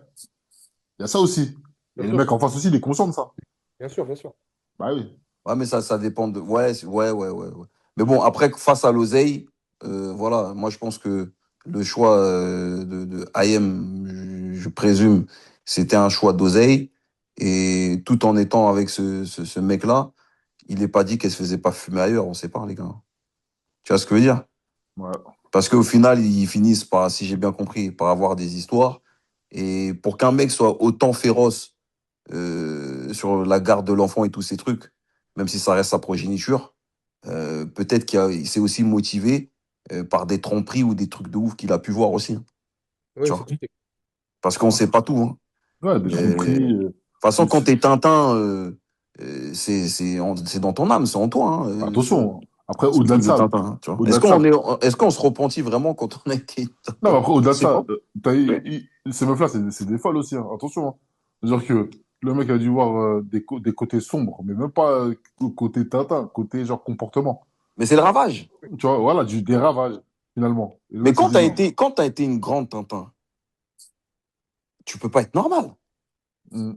Il y a ça aussi. Bien Et le sûr, mec en face aussi, il est conscient de ça. bien sûr, bien sûr. Bah oui. Ouais, mais ça dépend de. Ouais, ouais. Mais bon, après, face à l'oseille, voilà, moi, je pense que le choix de IM, je présume, c'était un choix d'oseille. Et tout en étant avec ce mec-là, il n'est pas dit qu'elle se faisait pas fumer ailleurs, on sait pas, les gars. Tu vois ce que je veux dire? Ouais. Parce qu'au final, ils finissent par, si j'ai bien compris, par avoir des histoires. Et pour qu'un mec soit autant féroce sur la garde de l'enfant et tous ces trucs, même si ça reste sa progéniture, peut-être qu'il s'est aussi motivé par des tromperies ou des trucs de ouf qu'il a pu voir aussi, hein. Tu Oui, c'est vois? possible. Parce qu'on sait pas tout, hein. Ouais, des De tromperies. toute façon, quand t'es Tintin, c'est dans ton âme, c'est en toi, hein, Attention. Après, ce au-delà de truc de ça, Tintin, hein, tu vois. au-delà de ça, Est-ce qu'on se repentit vraiment quand on a été non, mais Tintin? après, au-delà Je de sais ça, pas. ces meufs-là, c'est des folles aussi, hein. Attention, hein. C'est-à-dire que le mec a dû voir des côtés sombres, mais même pas côté Tintin, côté genre comportement. Mais c'est le ravage. Tu vois, voilà, des ravages, finalement. Et le Mais mec s'est dit non. quand t'as été une grande Tintin, tu peux pas être normal. Mm.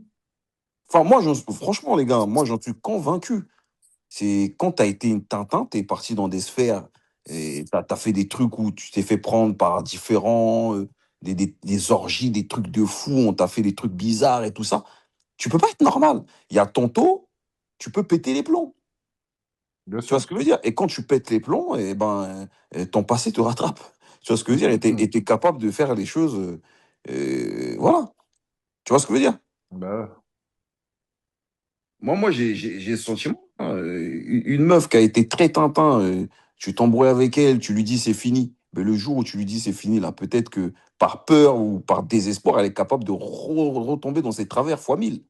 Enfin, franchement, les gars, moi, j'en suis convaincu. C'est quand t'as été une Tintin, t'es parti dans des sphères et t'as fait des trucs où tu t'es fait prendre par différents, des orgies, des trucs de fou, on t'a fait des trucs bizarres et tout ça. Tu peux pas être normal. Il y a tantôt, tu peux péter les plombs. Bien Tu vois sûr. ce que je veux dire? Et quand tu pètes les plombs, eh ben, ton passé te rattrape. Tu vois ce que je veux dire? Et t'es capable de faire les choses. Voilà. Tu vois ce que je veux dire? Bah, Moi, j'ai ce sentiment, hein. Une meuf qui a été très Tintin, tu t'embrouilles avec elle, tu lui dis c'est fini. Mais le jour où tu lui dis c'est fini, là, peut-être que par peur ou par désespoir, elle est capable de retomber dans ses travers fois 1000.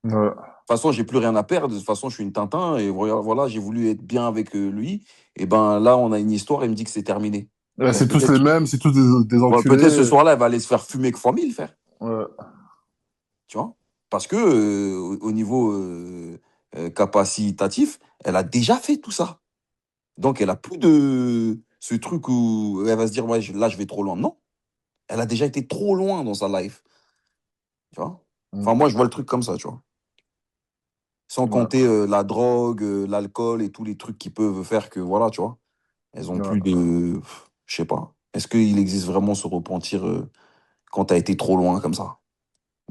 ouais. De toute façon, j'ai plus rien à perdre. De toute façon, je suis une Tintin et voilà, j'ai voulu être bien avec lui. Et ben là, on a une histoire. Il me dit que c'est terminé. Ouais, Ben, c'est tous les mêmes, c'est tous des peut-être ce enculés. soir-là, elle va aller se faire fumer que fois 1000, frère. Ouais. Tu vois? Parce que au niveau capacitatif, elle a déjà fait tout ça. Donc, elle a plus de ce truc où elle va se dire, ouais, là, je vais trop loin. Non, elle a déjà été trop loin dans sa life. Tu vois? Mm. Enfin, moi, je vois le truc comme ça, tu vois. Sans Ouais. compter la drogue, l'alcool et tous les trucs qui peuvent faire que, voilà, tu vois, elles ont Ouais. plus de. Je sais pas. Est-ce qu'il existe vraiment ce repentir quand t'as été trop loin comme ça?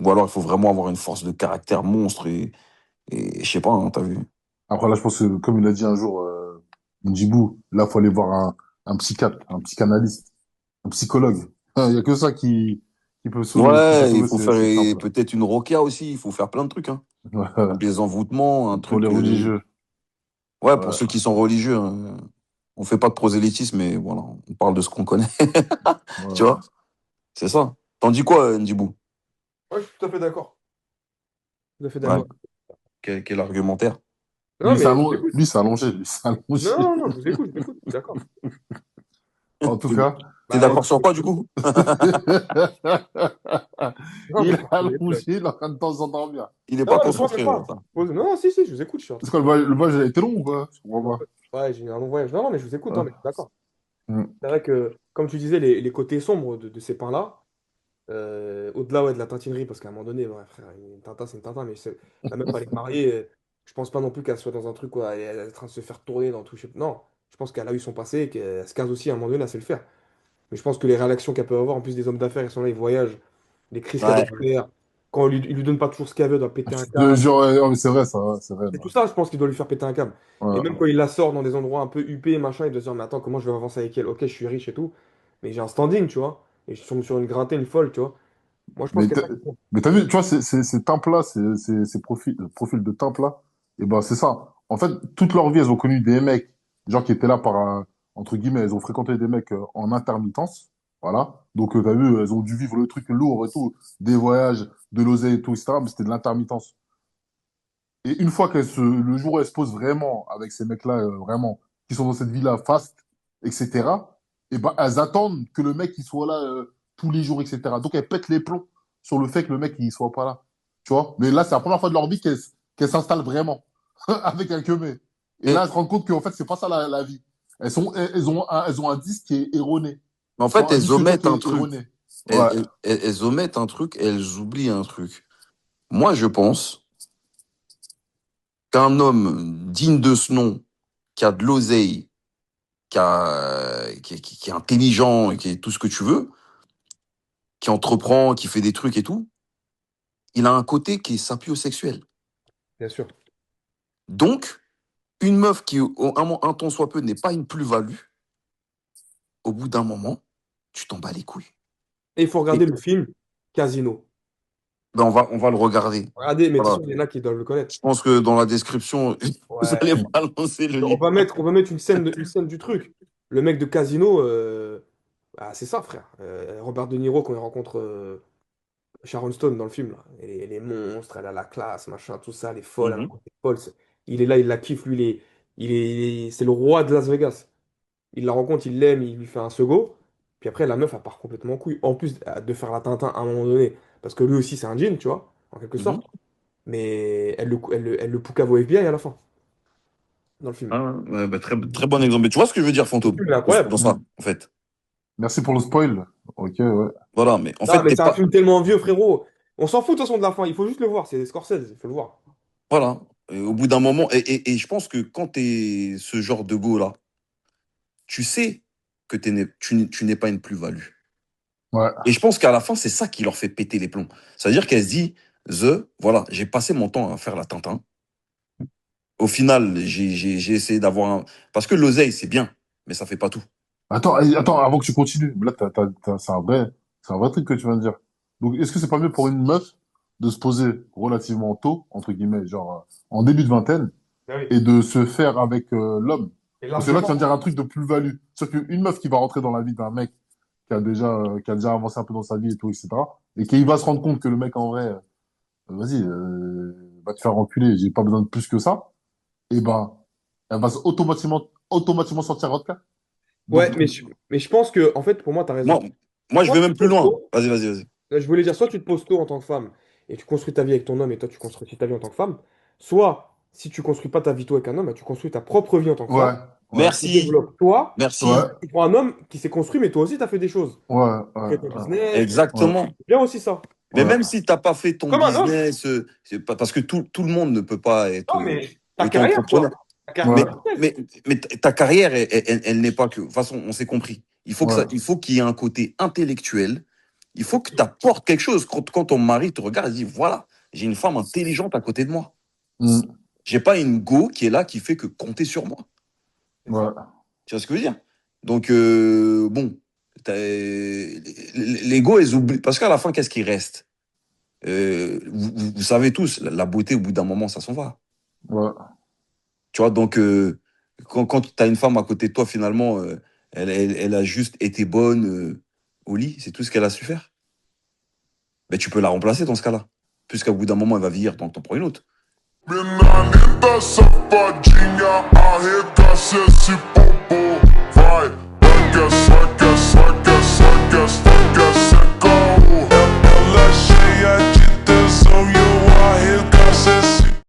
Ou alors, il faut vraiment avoir une force de caractère monstre et je sais pas, hein, t'as vu? Après, là, je pense que, comme il a dit un jour, Djibou, là, faut aller voir un psychiatre, un psychanalyste, un psychologue. Il y a que ça qui peut Ouais, il sauver faut faire ces crampes-là. peut-être une roquia aussi. Il faut faire plein de trucs, hein. Ouais. Des envoûtements, un Pour les truc. religieux. Ouais, pour Ouais. ceux qui sont religieux, hein. On fait pas de prosélytisme, mais voilà, on parle de ce qu'on connaît. Tu Ouais. vois? C'est ça. T'en dis quoi, Ndibou? Ouais, je suis tout à fait d'accord. Tout à fait Ouais. d'accord. Quel argumentaire? Non, mais je vous écoute. Lui, c'est allongé. Lui, c'est Non, allongé. non, non, je vous écoute, je suis d'accord. En tout cas. T'es Bah, d'accord sur quoi, du coup? non, Il mais est allongé, il est en train de s'endormir. Il est non, pas ne pensez concentré, là. pas. Non, non, si, si, je vous écoute, je suis en train C'est quoi, le voyage a été long ou quoi? Je je suis en comprends train- Ouais, j'ai eu un long voyage. Non, non, mais je vous écoute, pas. hein, mais je suis d'accord. Mm. C'est vrai que, comme tu disais, les côtés sombres de ces pains-là, au-delà ouais, de la tintinerie, parce qu'à un moment donné, ouais, frère, une tintin, c'est une tintin, mais la meuf, elle est mariée, je pense pas non plus qu'elle soit dans un truc où elle est en train de se faire tourner dans tout. Non, je pense qu'elle a eu son passé et qu'elle se case aussi à un moment donné, elle sait le faire. Mais je pense que les réactions qu'elle peut avoir, en plus des hommes d'affaires, ils sont là, ils voyagent, les crises qu'elle Ouais. doit faire, quand il lui donne pas toujours ce qu'elle veut, elle doit péter un De câble. genre, ouais, mais c'est vrai, ça, ouais, c'est vrai. C'est Non. tout ça, je pense, qu'il doit lui faire péter un câble. Et même Ouais. quand il la sort dans des endroits un peu huppés, machin, il doit se dire, mais attends, comment je vais avancer avec elle? Ok, je suis riche et tout, mais j'ai un standing, tu vois. Et je tombe sur une grattaine folle, tu vois. Moi, je pense Mais qu'elle t'as mais t'as vu, tu vois, ces temples-là, ces profils de temples-là, et ben c'est ça. En fait, toute leur vie, elles ont connu des mecs, genre qui étaient là par, entre guillemets, elles ont fréquenté des mecs en intermittence. Voilà. Donc, t'as vu, elles ont dû vivre le truc lourd et tout, des voyages, de l'oseille et tout, etc. Mais c'était de l'intermittence. Et une fois le jour où elles se posent vraiment avec ces mecs-là, vraiment, qui sont dans cette vie-là, fast, etc., et ben, elles attendent que le mec, il soit là, tous les jours, etc. Donc, elles pètent les plombs sur le fait que le mec, il soit pas là. Tu vois? Mais là, c'est la première fois de leur vie qu'elles s'installent vraiment avec un queumé. Et Mais, là, elles se rendent compte qu'en fait, c'est pas ça la vie. Elles ont un disque qui est erroné. mais en Ils ont fait, un elles disque dur omettent qui un est truc. erroné. Ouais. Elles omettent un truc et elles oublient un truc. Moi, je pense qu'un homme digne de ce nom, qui a de l'oseille, qui est intelligent, et qui est tout ce que tu veux, qui entreprend, qui fait des trucs et tout, il a un côté qui est sapiosexuel. Bien sûr. Donc, une meuf qui, un tant soit peu, n'est pas une plus-value, au bout d'un moment, tu t'en bats les couilles. Et il faut Et regarder le film Casino. ben on va le regarder. Regardez, mais de toute Voilà. façon, il y en a qui doivent le connaître. Je pense que dans la description, vous Ouais. allez balancer le lien. On va mettre une scène du truc. Le mec de Casino, ah, c'est ça, frère. Robert De Niro, quand il rencontre Sharon Stone dans le film, là. Elle est monstre, elle a la classe, machin, tout ça, elle est folle, elle a un Mhm. côté folle. Il est là, il la kiffe, lui, c'est le roi de Las Vegas. Il la rencontre, il l'aime, il lui fait un sego. Puis après, la meuf, elle part complètement en couille. En plus de faire la Tintin à un moment donné. Parce que lui aussi, c'est un djinn, tu vois, en quelque Mhm. sorte. Mais elle le poucave au FBI à la fin, dans le film. Ah, ouais, bah, très, très bon exemple. Mais tu vois ce que je veux dire, Le Fantôme, film est incroyable. dans ça, en fait. Merci pour le spoil. Ok, ouais. Voilà, mais en Non, fait, mais t'es c'est un pas. film tellement vieux, frérot. On s'en fout de toute façon de la fin. Il faut juste le voir. C'est Scorsese, il faut le voir. Voilà. Et au bout d'un moment, et je pense que quand t'es ce genre de go-là, tu sais que tu n'es pas une plus-value. Ouais. Et je pense qu'à la fin, c'est ça qui leur fait péter les plombs. C'est-à-dire qu'elle se dit, voilà, j'ai passé mon temps à faire la Tintin. Au final, j'ai essayé d'avoir un. Parce que l'oseille, c'est bien, mais ça fait pas tout. Attends, avant que tu continues, là, c'est un vrai truc que tu viens de dire. Donc, est-ce que c'est pas mieux pour une meuf de se poser relativement tôt, entre guillemets, genre, en début de vingtaine, Ah oui. et de se faire avec l'homme? Et Parce que là, tu largement. viens de dire un truc de plus-value. C'est-à-dire qu'une meuf qui va rentrer dans la vie d'un mec qui a déjà avancé un peu dans sa vie et tout, etc., et qui va se rendre compte que le mec, en vrai, vas-y, va te faire enculer, j'ai pas besoin de plus que ça, et ben, elle va automatiquement sortir votre cas. Ouais, Donc, mais je pense que, en fait, pour moi, tu as Moi, raison. moi, je Soit vais tu même te plus poses loin. tôt, Vas-y, vas-y, vas-y. je voulais dire, soit tu te poses tôt en tant que femme et tu construis ta vie avec ton homme et toi, tu construis ta vie en tant que femme. Soit, si tu construis pas ta vie tôt avec un homme, bah, tu construis ta propre vie en tant que femme. ouais, ouais, Tu Merci. développes toi. ouais, Merci. Tu prends un homme qui s'est construit, mais toi aussi, tu as fait des choses. ouais, Tu ouais, crées ton ouais, business. ouais, Exactement. C'est bien aussi ça. Mais ouais. même si t'as pas fait ton Comme un homme. business, c'est pas parce que tout le monde ne peut pas être Non, mais ta carrière, auto-entrepreneur. quoi. Ta carrière Ouais, Mais, professionnelle. mais ta carrière, elle n'est pas que. De toute façon, on s'est compris. ouais, Il faut qu'il y ait un côté intellectuel. Il faut que tu apportes quelque chose. Quand ton mari te regarde, il dit voilà, j'ai une femme intelligente à côté de moi. mm, J'ai pas une go qui est là qui fait que compter sur moi. ouais, Tu vois ce que je veux dire? Donc, bon, les go, elles oublient. Parce qu'à la fin, qu'est-ce qui reste? Vous savez tous, la beauté, au bout d'un moment, ça s'en va. ouais, Tu vois, donc, Quand tu as une femme à côté de toi, finalement, elle a juste été bonne au lit, c'est tout ce qu'elle a su faire. Ben, tu peux la remplacer dans ce cas-là. Puisqu'à bout d'un moment, elle va vieillir, donc t'en prends une autre. Menina linda, safadinha, arregaça esse